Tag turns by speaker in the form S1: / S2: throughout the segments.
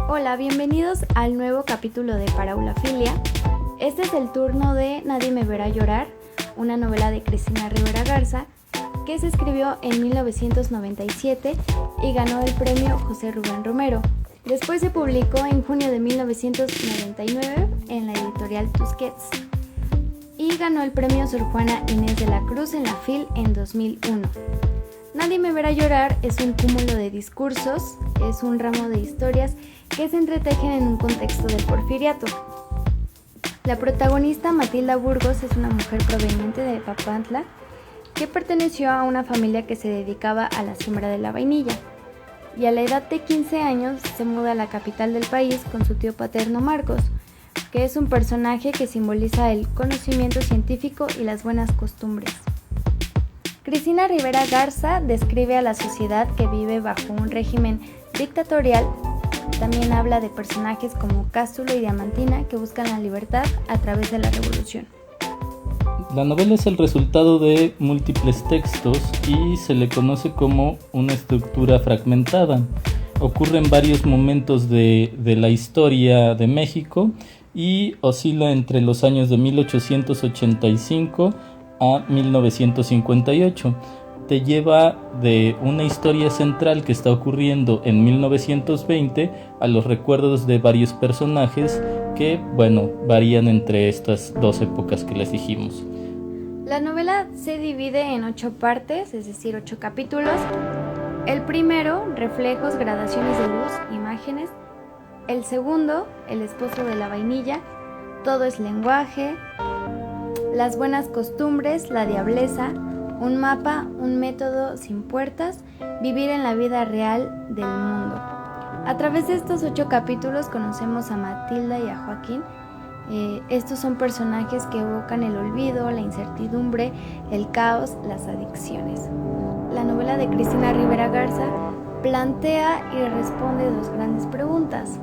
S1: Hola, bienvenidos al nuevo capítulo de Paraulafilia. Este es el turno de Nadie me verá llorar, una novela de Cristina Rivera Garza que se escribió en 1997 y ganó el premio José Rubén Romero. Después se publicó en junio de 1999 en la editorial Tusquets y ganó el premio Sor Juana Inés de la Cruz en la FIL en 2001. Nadie me verá llorar es un cúmulo de discursos, es un ramo de historias que se entretejen en un contexto del porfiriato. La protagonista, Matilda Burgos, es una mujer proveniente de Papantla que perteneció a una familia que se dedicaba a la siembra de la vainilla y a la edad de 15 años se muda a la capital del país con su tío paterno Marcos, que es un personaje que simboliza el conocimiento científico y las buenas costumbres. Cristina Rivera Garza describe a la sociedad que vive bajo un régimen dictatorial. También habla de personajes como Cástulo y Diamantina que buscan la libertad a través de la revolución.
S2: La novela es el resultado de múltiples textos y se le conoce como una estructura fragmentada. Ocurre en varios momentos de la historia de México y oscila entre los años de 1885 a 1958. Te lleva de una historia central que está ocurriendo en 1920 a los recuerdos de varios personajes que, varían entre estas dos épocas que les dijimos.
S1: La novela se divide en 8 partes, es decir, 8 capítulos. El primero, reflejos, gradaciones de luz, imágenes. El segundo, el esposo de la vainilla, todo es lenguaje. Las buenas costumbres, la diableza, un mapa, un método sin puertas, vivir en la vida real del mundo. A través de estos 8 capítulos conocemos a Matilda y a Joaquín. Estos son personajes que evocan el olvido, la incertidumbre, el caos, las adicciones. La novela de Cristina Rivera Garza plantea y responde 2 grandes preguntas.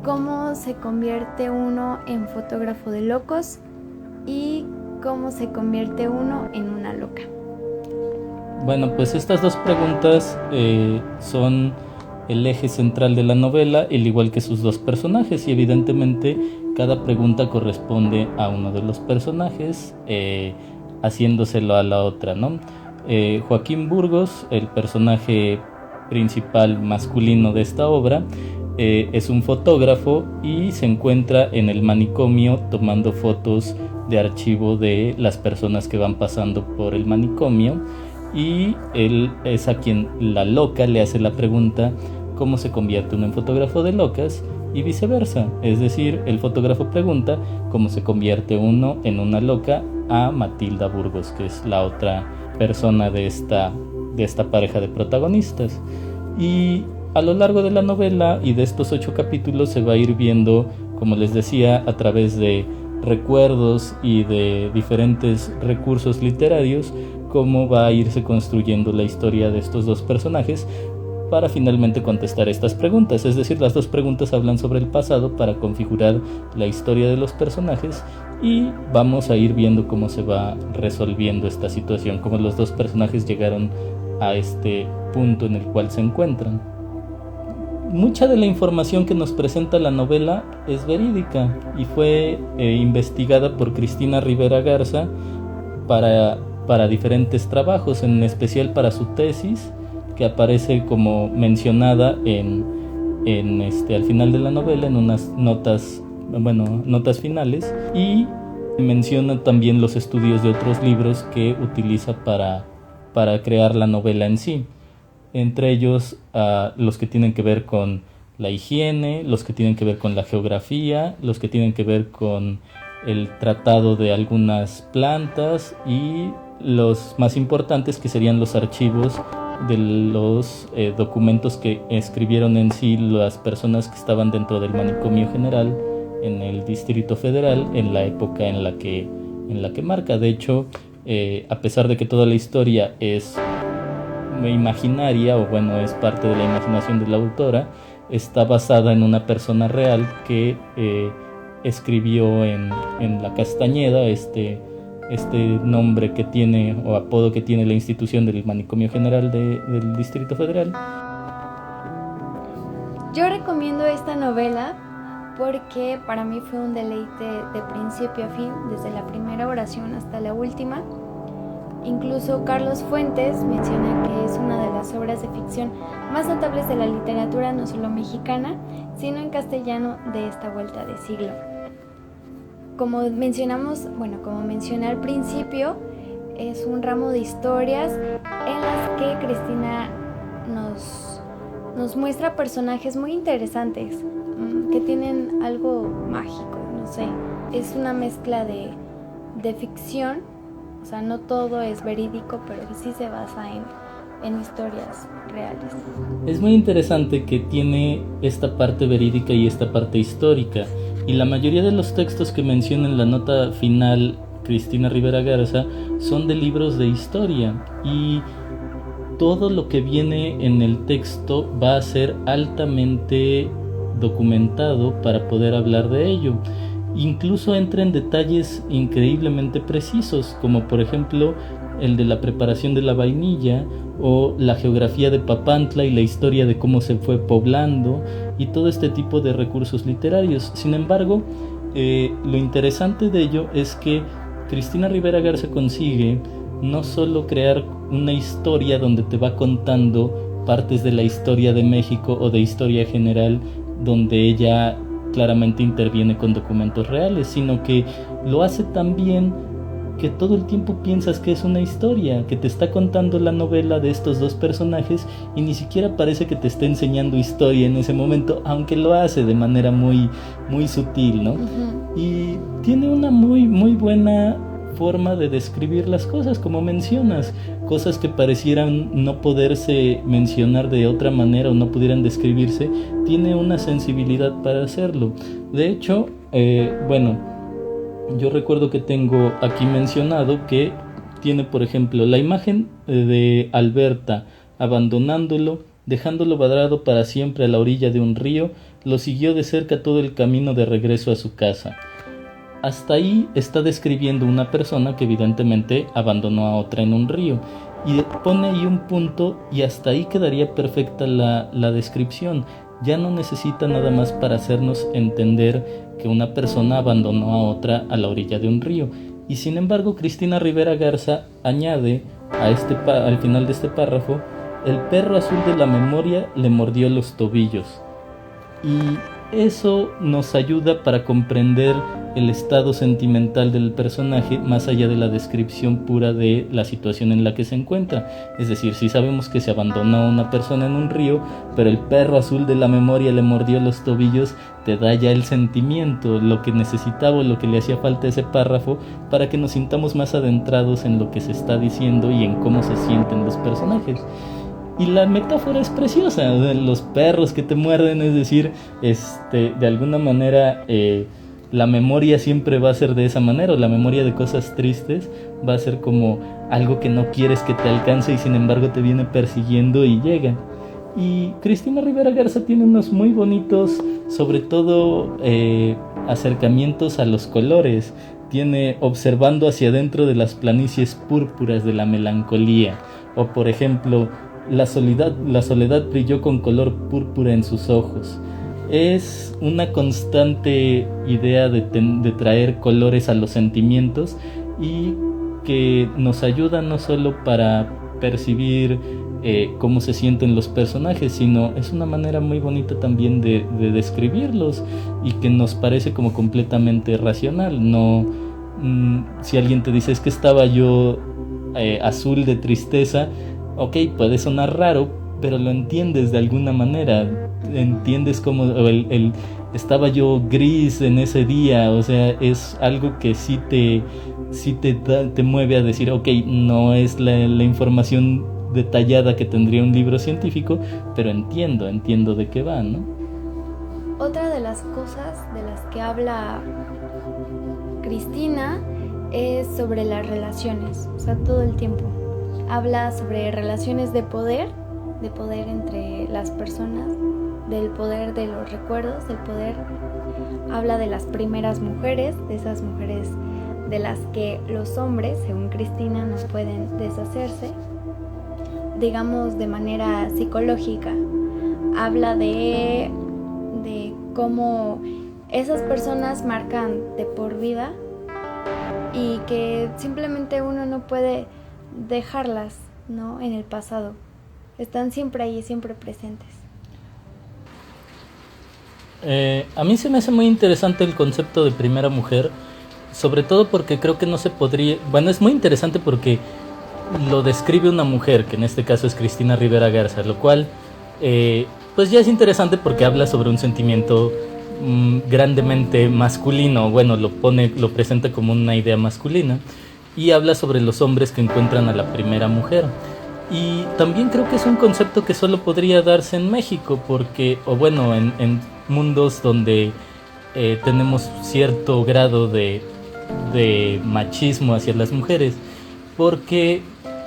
S1: ¿Cómo se convierte uno en fotógrafo de locos? ¿Y cómo se convierte uno en una loca?
S2: Bueno, pues estas 2 preguntas son el eje central de la novela, al igual que sus 2 personajes, y evidentemente cada pregunta corresponde a uno de los personajes, haciéndoselo a la otra, ¿no? Joaquín Burgos, el personaje principal masculino de esta obra, es un fotógrafo y se encuentra en el manicomio tomando fotos de archivo de las personas que van pasando por el manicomio, y él es a quien la loca le hace la pregunta cómo se convierte uno en fotógrafo de locas y viceversa, es decir, el fotógrafo pregunta cómo se convierte uno en una loca a Matilda Burgos, que es la otra persona de esta pareja de protagonistas. Y a lo largo de la novela y de estos 8 capítulos se va a ir viendo, como les decía, a través de recuerdos y de diferentes recursos literarios, cómo va a irse construyendo la historia de estos 2 personajes para finalmente contestar estas preguntas. Es decir, las 2 preguntas hablan sobre el pasado para configurar la historia de los personajes y vamos a ir viendo cómo se va resolviendo esta situación, cómo los 2 personajes llegaron a este punto en el cual se encuentran. Mucha de la información que nos presenta la novela es verídica y fue investigada por Cristina Rivera Garza para diferentes trabajos, en especial para su tesis, que aparece como mencionada al final de la novela en unas notas finales, y menciona también los estudios de otros libros que utiliza para crear la novela en sí. Entre ellos los que tienen que ver con la higiene, los que tienen que ver con la geografía, los que tienen que ver con el tratado de algunas plantas y los más importantes que serían los archivos de los documentos que escribieron en sí las personas que estaban dentro del manicomio general en el Distrito Federal en la época en la que marca. De hecho, a pesar de que toda la historia es imaginaria, es parte de la imaginación de la autora, está basada en una persona real que escribió en La Castañeda, este nombre que tiene o apodo que tiene la institución del Manicomio General del Distrito Federal.
S1: Yo recomiendo esta novela porque para mí fue un deleite de principio a fin, desde la primera oración hasta la última. Incluso Carlos Fuentes menciona que es una de las obras de ficción más notables de la literatura, no solo mexicana, sino en castellano de esta vuelta de siglo. Como mencioné al principio, es un ramo de historias en las que Cristina nos muestra personajes muy interesantes, que tienen algo mágico, no sé. Es una mezcla de ficción, o sea, no todo es verídico, pero sí se basa en historias reales.
S2: Es muy interesante que tiene esta parte verídica y esta parte histórica, y la mayoría de los textos que menciona en la nota final Cristina Rivera Garza son de libros de historia, y todo lo que viene en el texto va a ser altamente documentado para poder hablar de ello. Incluso entra en detalles increíblemente precisos, como por ejemplo el de la preparación de la vainilla, o la geografía de Papantla y la historia de cómo se fue poblando, y todo este tipo de recursos literarios. Sin embargo, lo interesante de ello es que Cristina Rivera Garza consigue no solo crear una historia donde te va contando partes de la historia de México o de historia general, donde ella claramente interviene con documentos reales, sino que lo hace también que todo el tiempo piensas que es una historia, que te está contando la novela de estos dos personajes, y ni siquiera parece que te esté enseñando historia en ese momento, aunque lo hace de manera muy, muy sutil, ¿no? Uh-huh. Y tiene una muy, muy buena forma de describir las cosas, como mencionas, cosas que parecieran no poderse mencionar de otra manera o no pudieran describirse, tiene una sensibilidad para hacerlo. De hecho, yo recuerdo que tengo aquí mencionado que tiene, por ejemplo, la imagen de Alberta abandonándolo, dejándolo varado para siempre a la orilla de un río, lo siguió de cerca todo el camino de regreso a su casa. Hasta ahí está describiendo una persona que evidentemente abandonó a otra en un río, y pone ahí un punto, y hasta ahí quedaría perfecta la descripción. Ya no necesita nada más para hacernos entender que una persona abandonó a otra a la orilla de un río. Y sin embargo, Cristina Rivera Garza añade al final de este párrafo: el perro azul de la memoria le mordió los tobillos. Y eso nos ayuda para comprender el estado sentimental del personaje, más allá de la descripción pura de la situación en la que se encuentra. Es decir, si sabemos que se abandonó a una persona en un río, pero el perro azul de la memoria le mordió los tobillos, te da ya el sentimiento, lo que necesitaba, lo que le hacía falta a ese párrafo, para que nos sintamos más adentrados en lo que se está diciendo y en cómo se sienten los personajes. Y la metáfora es preciosa, los perros que te muerden, es decir, de alguna manera la memoria siempre va a ser de esa manera, o la memoria de cosas tristes va a ser como algo que no quieres que te alcance y sin embargo te viene persiguiendo y llega. Y Cristina Rivera Garza tiene unos muy bonitos, sobre todo acercamientos a los colores. Tiene observando hacia adentro de las planicies púrpuras de la melancolía, o por ejemplo, la soledad brilló con color púrpura en sus ojos. Es una constante idea de traer colores a los sentimientos, y que nos ayuda no solo para percibir cómo se sienten los personajes, sino es una manera muy bonita también de describirlos, y que nos parece como completamente racional. No, si alguien te dice: es que estaba yo azul de tristeza, ok, puede sonar raro, pero lo entiendes de alguna manera. Entiendes cómo estaba yo gris en ese día. O sea, es algo que sí te mueve a decir: ok, no es la información detallada que tendría un libro científico, pero entiendo de qué va, ¿no?
S1: Otra de las cosas de las que habla Cristina es sobre las relaciones, o sea, todo el tiempo. Habla sobre relaciones de poder entre las personas, del poder de los recuerdos, del poder. Habla de las primeras mujeres, de esas mujeres de las que los hombres, según Cristina, no pueden deshacerse, digamos de manera psicológica. habla de cómo esas personas marcan de por vida y que simplemente uno no puede dejarlas, ¿no?, en el pasado. Están siempre ahí, siempre presentes.
S2: A mí se me hace muy interesante el concepto de primera mujer, sobre todo porque creo que no se podría... Bueno, es muy interesante porque lo describe una mujer, que en este caso es Cristina Rivera Garza, lo cual pues ya es interesante porque habla sobre un sentimiento grandemente masculino. Bueno, lo presenta como una idea masculina, y habla sobre los hombres que encuentran a la primera mujer. Y también creo que es un concepto que solo podría darse en México, porque, o bueno, en mundos donde tenemos cierto grado de machismo hacia las mujeres, porque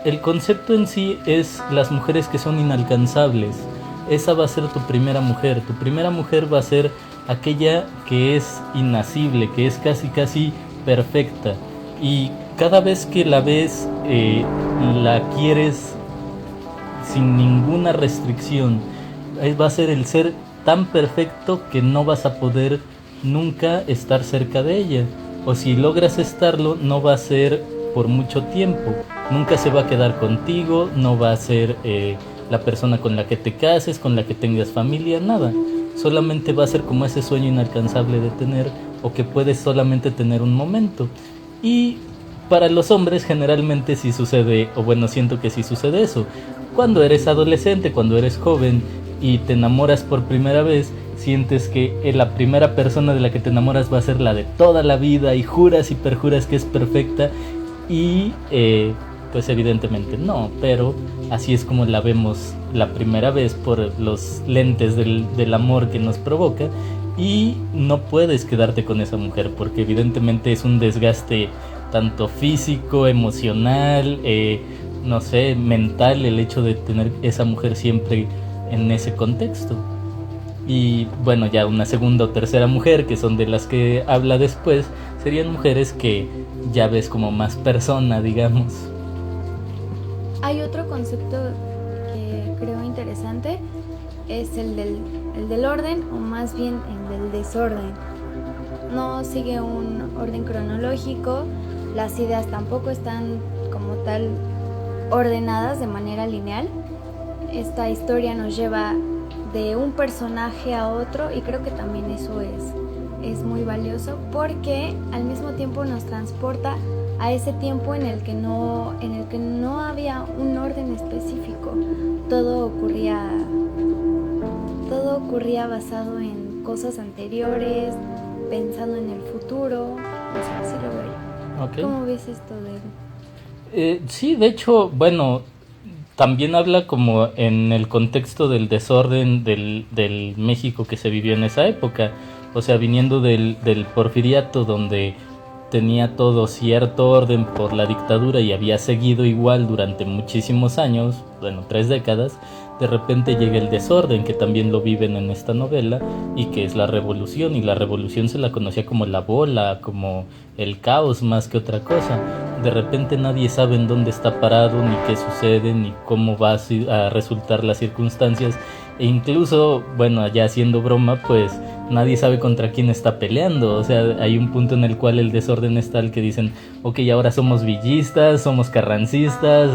S2: el concepto en sí es las mujeres que son inalcanzables. Esa va a ser tu primera mujer. Tu primera mujer va a ser aquella que es inacible, que es casi perfecta, y cada vez que la ves la quieres sin ninguna restricción. Va a ser el ser tan perfecto que no vas a poder nunca estar cerca de ella, o si logras estarlo, no va a ser por mucho tiempo. Nunca se va a quedar contigo, no va a ser la persona con la que te cases, con la que tengas familia, nada. Solamente va a ser como ese sueño inalcanzable de tener, o que puedes solamente tener un momento. Y para los hombres generalmente sí sucede, o bueno, siento que sí sucede eso. Cuando eres adolescente, cuando eres joven y te enamoras por primera vez, sientes que la primera persona de la que te enamoras va a ser la de toda la vida, y juras y perjuras que es perfecta, y pues evidentemente no, pero así es como la vemos la primera vez por los lentes del amor que nos provoca, y no puedes quedarte con esa mujer porque evidentemente es un desgaste tanto físico, emocional, no sé, mental, el hecho de tener esa mujer siempre en ese contexto. Y bueno, ya una segunda o tercera mujer, que son de las que habla después, serían mujeres que ya ves como más persona, digamos.
S1: Hay otro concepto que creo interesante, es el del orden, o más bien el del desorden. No sigue un orden cronológico, las ideas tampoco están como tal ordenadas de manera lineal. Esta historia nos lleva de un personaje a otro, y creo que también eso es muy valioso, porque al mismo tiempo nos transporta a ese tiempo en el que no había un orden específico. Todo ocurría basado en cosas anteriores, pensando en el futuro. No sé, así lo veo yo.
S2: Okay.
S1: ¿Cómo ves esto de...?
S2: Sí, de hecho, bueno, también habla como en el contexto del desorden del México que se vivió en esa época. O sea, viniendo del porfiriato, donde tenía todo cierto orden por la dictadura y había seguido igual durante muchísimos años, bueno, 3 décadas, de repente llega el desorden, que también lo viven en esta novela, y que es la revolución, y la revolución se la conocía como la bola, como el caos más que otra cosa. De repente nadie sabe en dónde está parado, ni qué sucede, ni cómo va a resultar las circunstancias, e incluso, bueno, ya haciendo broma, pues nadie sabe contra quién está peleando. O sea, hay un punto en el cual el desorden es tal que dicen, ok, ahora somos villistas, somos carrancistas,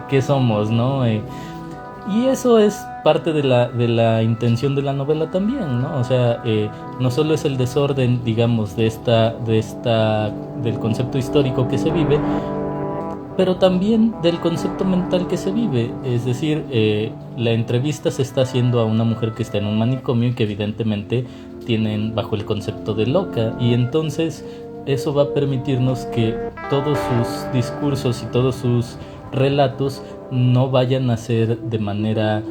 S2: ¿qué somos, no? Y eso es parte de la intención de la novela también, ¿no? O sea, no solo es el desorden, digamos, del concepto histórico que se vive, pero también del concepto mental que se vive. Es decir, la entrevista se está haciendo a una mujer que está en un manicomio y que evidentemente tienen bajo el concepto de loca, y entonces eso va a permitirnos que todos sus discursos y todos sus relatos no vayan a ser de manera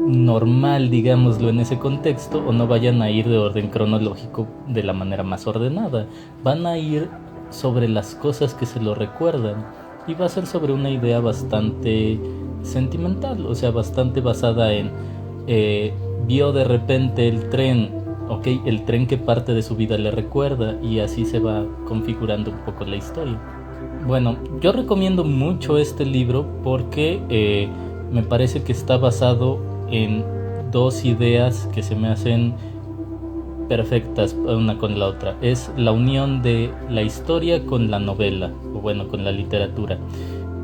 S2: normal, digámoslo, en ese contexto, o no vayan a ir de orden cronológico de la manera más ordenada. Van a ir sobre las cosas que se lo recuerdan, y va a ser sobre una idea bastante sentimental, o sea, bastante basada en vio de repente el tren, ok, el tren que parte de su vida le recuerda, y así se va configurando un poco la historia. Bueno, yo recomiendo mucho este libro porque me parece que está basado en dos ideas que se me hacen perfectas una con la otra. Es la unión de la historia con la novela, o bueno, con la literatura.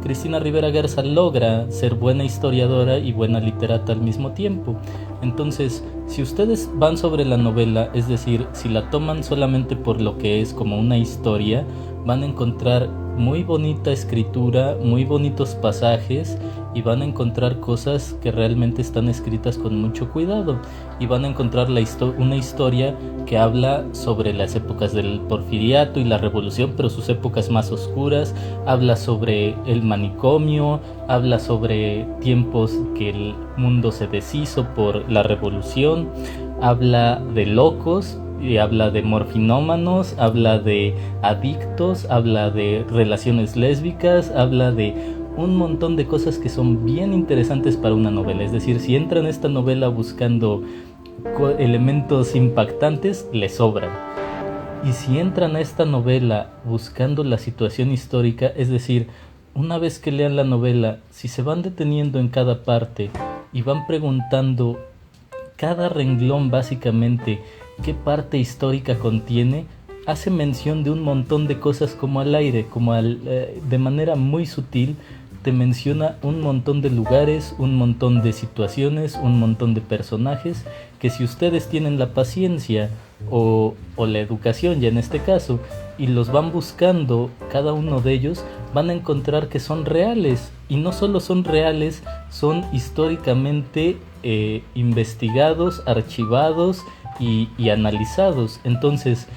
S2: Cristina Rivera Garza logra ser buena historiadora y buena literata al mismo tiempo. Entonces, si ustedes van sobre la novela, es decir, si la toman solamente por lo que es como una historia, van a encontrar muy bonita escritura, muy bonitos pasajes, y van a encontrar cosas que realmente están escritas con mucho cuidado, y van a encontrar una historia que habla sobre las épocas del porfiriato y la revolución, pero sus épocas más oscuras, habla sobre el manicomio, habla sobre tiempos que el mundo se deshizo por la revolución, habla de locos y habla de morfinómanos, habla de adictos, habla de relaciones lésbicas, habla de un montón de cosas que son bien interesantes para una novela. Es decir, si entran a esta novela buscando elementos impactantes, les sobran. Y si entran a esta novela buscando la situación histórica, es decir, una vez que lean la novela, si se van deteniendo en cada parte y van preguntando cada renglón básicamente qué parte histórica contiene, hace mención de un montón de cosas como al aire, de manera muy sutil, te menciona un montón de lugares, un montón de situaciones, un montón de personajes, que si ustedes tienen la paciencia o la educación ya en este caso, y los van buscando cada uno de ellos, van a encontrar que son reales, y no solo son reales, son históricamente investigados, archivados y analizados. Entonces,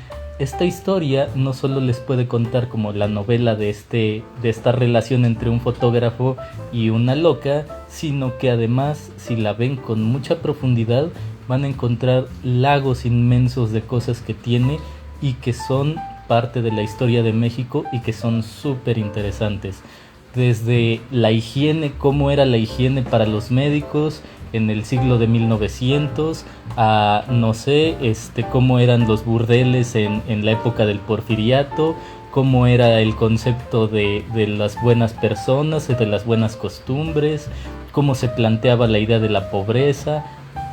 S2: esta historia no solo les puede contar como la novela de esta relación entre un fotógrafo y una loca, sino que además, si la ven con mucha profundidad, van a encontrar lagos inmensos de cosas que tiene y que son parte de la historia de México y que son súper interesantes. Desde la higiene, cómo era la higiene para los médicos en el siglo de 1900, a no sé, cómo eran los burdeles en la época del porfiriato, cómo era el concepto de las buenas personas, de las buenas costumbres, cómo se planteaba la idea de la pobreza.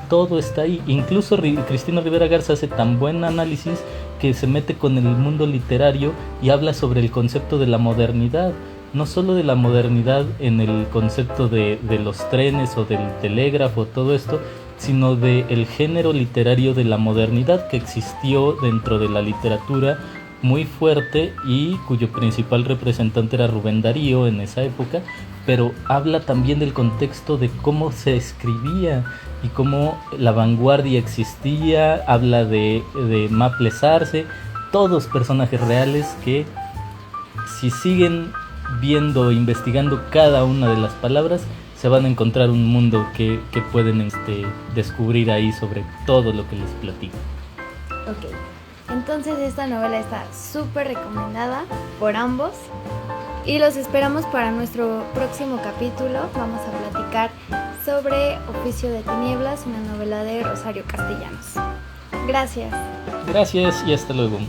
S2: Todo está ahí. Incluso Cristina Rivera Garza hace tan buen análisis que se mete con el mundo literario y habla sobre el concepto de la modernidad. No solo de la modernidad en el concepto de los trenes o del telégrafo, todo esto, sino del género literario de la modernidad que existió dentro de la literatura muy fuerte y cuyo principal representante era Rubén Darío en esa época, pero habla también del contexto de cómo se escribía y cómo la vanguardia existía, habla de Maples Arce, todos personajes reales que si siguen viendo, investigando cada una de las palabras, se van a encontrar un mundo que pueden descubrir ahí sobre todo lo que les platico.
S1: Ok, entonces esta novela está súper recomendada por ambos y los esperamos para nuestro próximo capítulo. Vamos a platicar sobre Oficio de Tinieblas, una novela de Rosario Castellanos. Gracias.
S2: Gracias y hasta luego.